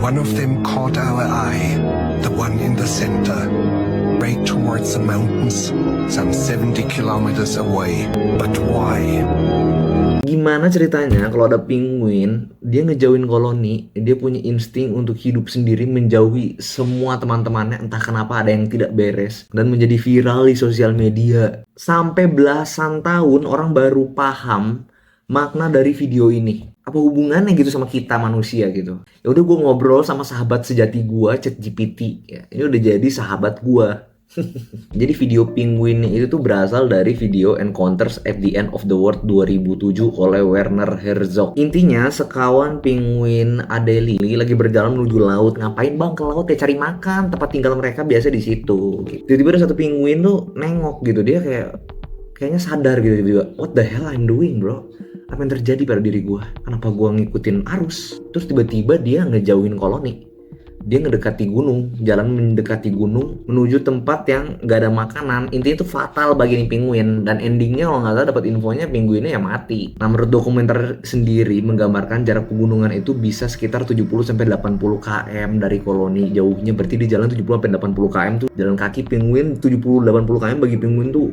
One of them caught our eye, the one in the center, right towards the mountains, some 70 kilometers away. But why? Gimana ceritanya kalau ada penguin, dia ngejauhin koloni, dia punya insting untuk hidup sendiri, menjauhi semua teman-temannya, entah kenapa ada yang tidak beres, dan menjadi viral di sosial media. Sampai belasan tahun orang baru paham makna dari video ini. Apa hubungannya gitu sama kita manusia gitu. Ya udah, gue ngobrol sama sahabat sejati gue, ChatGPT. Ya, ini udah jadi sahabat gue. Jadi video penguin itu tuh berasal dari video Encounters at the End of the World 2007 oleh Werner Herzog. Intinya sekawan penguin Adelie lagi berjalan menuju laut. Ngapain bang ke laut? Ya cari makan. Tempat tinggal mereka biasa di situ. Tiba-tiba ada satu penguin tuh nengok gitu. Dia kayaknya sadar gitu tiba-tiba. What the hell I'm doing, bro? Apa yang terjadi pada diri gue? Kenapa gue ngikutin arus? Terus tiba-tiba dia ngejauhin koloni. Dia ngedekati gunung, jalan mendekati gunung menuju tempat yang gak ada makanan. Intinya itu fatal bagi nih penguin. Dan endingnya kalau nggak salah dapat infonya penguinnya ya mati. Nah, menurut dokumenter sendiri menggambarkan jarak pegunungan itu bisa sekitar 70-80 km dari koloni. Jauhnya berarti di jalan 70-80 km tuh jalan kaki penguin. 70-80 km bagi penguin tuh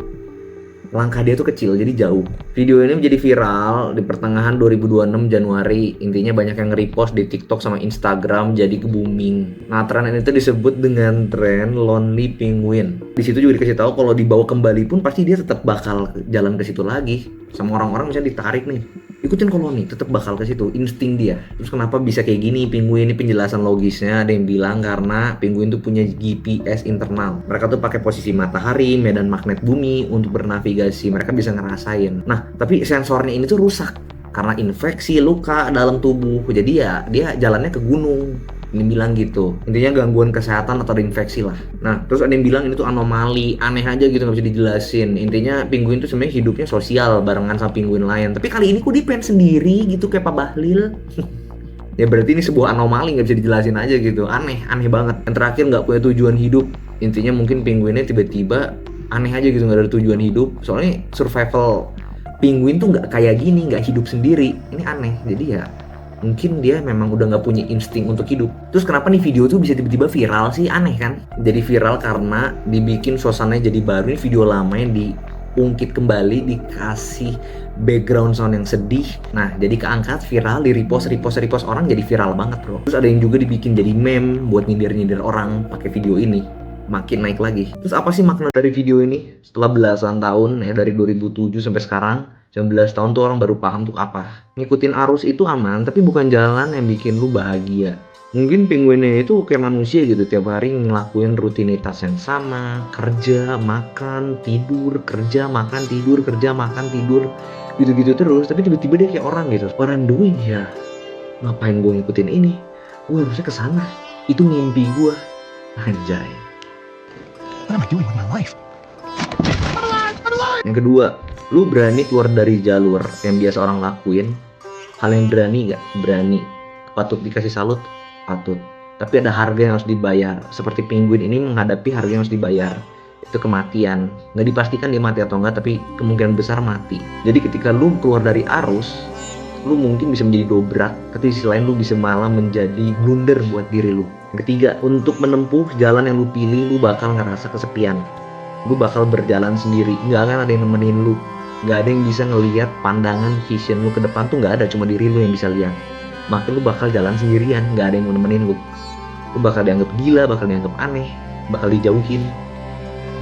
langkah dia tuh kecil, jadi jauh. Video ini menjadi viral di pertengahan 2026 Januari. Intinya banyak yang nge-repost di TikTok sama Instagram, jadi ke-booming. Nah, tren ini tuh disebut dengan tren Lonely Penguin. Di situ juga dikasih tahu kalau dibawa kembali pun pasti dia tetap bakal jalan ke situ lagi. Sama orang-orang misalnya ditarik nih, ikutin koloni, tetap bakal ke situ, insting dia. Terus kenapa bisa kayak gini penguin? Ini penjelasan logisnya. Ada yang bilang karena penguin tuh punya GPS internal. Mereka tuh pakai posisi matahari, medan magnet bumi untuk bernavigasi. Mereka bisa ngerasain. Nah, tapi sensornya ini tuh rusak karena infeksi, luka dalam tubuh. Jadi ya dia jalannya ke gunung. Ini bilang gitu. Intinya gangguan kesehatan atau infeksi lah. Nah, terus ada yang bilang ini tuh anomali, aneh aja gitu, nggak bisa dijelasin. Intinya penguin tuh sebenarnya hidupnya sosial barengan sama penguin lain. Tapi kali ini kok dia pengen sendiri gitu kayak Pak Bahlil. Ya berarti ini sebuah anomali, nggak bisa dijelasin aja gitu. Aneh banget. Yang terakhir nggak punya tujuan hidup. Intinya mungkin penguinnya tiba-tiba aneh aja gitu, nggak ada tujuan hidup. Soalnya survival penguin tuh nggak kayak gini, nggak hidup sendiri. Ini aneh. Jadi ya mungkin dia memang udah nggak punya insting untuk hidup. Terus kenapa nih video tuh bisa tiba-tiba viral sih? Aneh kan? Jadi viral karena dibikin suasananya jadi baru. Ini video lama yang diungkit kembali, dikasih background sound yang sedih. Nah, jadi keangkat viral, di repost orang, jadi viral banget bro. Terus ada yang juga dibikin jadi meme buat nyindir orang pakai video ini. Makin naik lagi. Terus apa sih makna dari video ini? Setelah belasan tahun ya, dari 2007 sampai sekarang, 19 tahun tuh orang baru paham tuh apa. Ngikutin arus itu aman, tapi bukan jalan yang bikin lu bahagia. Mungkin penguinnya itu kayak manusia gitu, tiap hari ngelakuin rutinitas yang sama, kerja, makan, tidur, kerja, makan, tidur, kerja, makan, tidur, gitu-gitu terus. Tapi tiba-tiba dia kayak orang gitu. What I'm doing ya, ngapain gue ngikutin ini? Gue harusnya kesana. Itu mimpi gue. Anjay. What am I doing with my life? Yang kedua, lu berani keluar dari jalur yang biasa orang lakuin. Hal yang berani gak? Berani. Patut dikasih salut? Patut. Tapi ada harga yang harus dibayar. Seperti penguin ini menghadapi harga yang harus dibayar. Itu kematian. Gak dipastikan dia mati atau enggak, tapi kemungkinan besar mati. Jadi ketika lu keluar dari arus, lu mungkin bisa menjadi dobrak. Tapi di sisi lain lu bisa malah menjadi blunder buat diri lu. Yang ketiga, untuk menempuh jalan yang lu pilih, lu bakal ngerasa kesepian. Lu bakal berjalan sendiri, nggak akan ada yang nemenin lu. Nggak ada yang bisa ngelihat pandangan vision lu ke depan tuh, nggak ada, cuma diri lu yang bisa lihat. Maka lu bakal jalan sendirian, nggak ada yang mau nemenin lu. Lu bakal dianggap gila, bakal dianggap aneh, bakal dijauhin.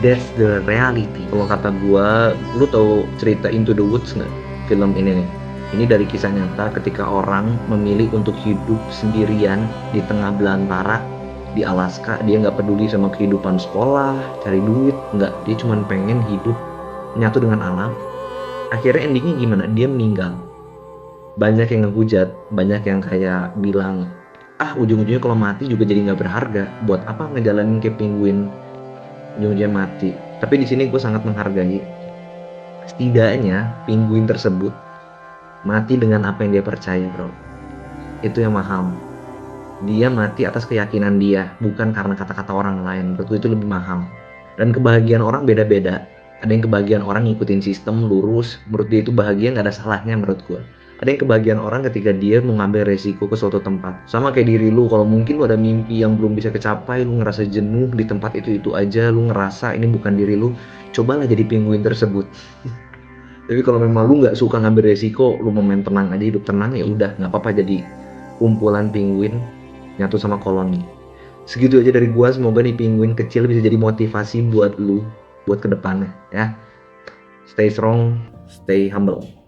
That's the reality. Kalau kata gua, lu tahu cerita Into the Woods nggak? Film ini nih. Ini dari kisah nyata ketika orang memilih untuk hidup sendirian di tengah belantara di Alaska. Dia nggak peduli sama kehidupan sekolah, cari duit, nggak. Dia cuma pengen hidup menyatu dengan alam. Akhirnya endingnya gimana? Dia meninggal. Banyak yang ngehujat, banyak yang kayak bilang, ujung-ujungnya kalau mati juga jadi nggak berharga. Buat apa ngejalanin kayak penguin? Ujung-ujungnya mati. Tapi di sini gue sangat menghargai. Setidaknya penguin tersebut mati dengan apa yang dia percaya bro. Itu yang mahal. Dia mati atas keyakinan dia, bukan karena kata-kata orang lain. Menurut gue itu lebih mahal. Dan kebahagiaan orang beda-beda. Ada yang kebahagiaan orang ngikutin sistem lurus, menurut dia itu bahagia, nggak ada salahnya menurut gue. Ada yang kebahagiaan orang ketika dia mengambil resiko ke suatu tempat. Sama kayak diri lu, kalau mungkin lu ada mimpi yang belum bisa kecapai, lu ngerasa jenuh di tempat itu aja, lu ngerasa ini bukan diri lu, cobalah jadi penguin tersebut. Tapi kalau memang lu nggak suka ngambil resiko, lu mau main tenang aja, hidup tenang, ya udah nggak apa-apa jadi kumpulan penguin nyatu sama koloni. Segitu aja dari gua, semoga nih penguin kecil bisa jadi motivasi buat lu buat kedepannya ya. Stay strong, stay humble.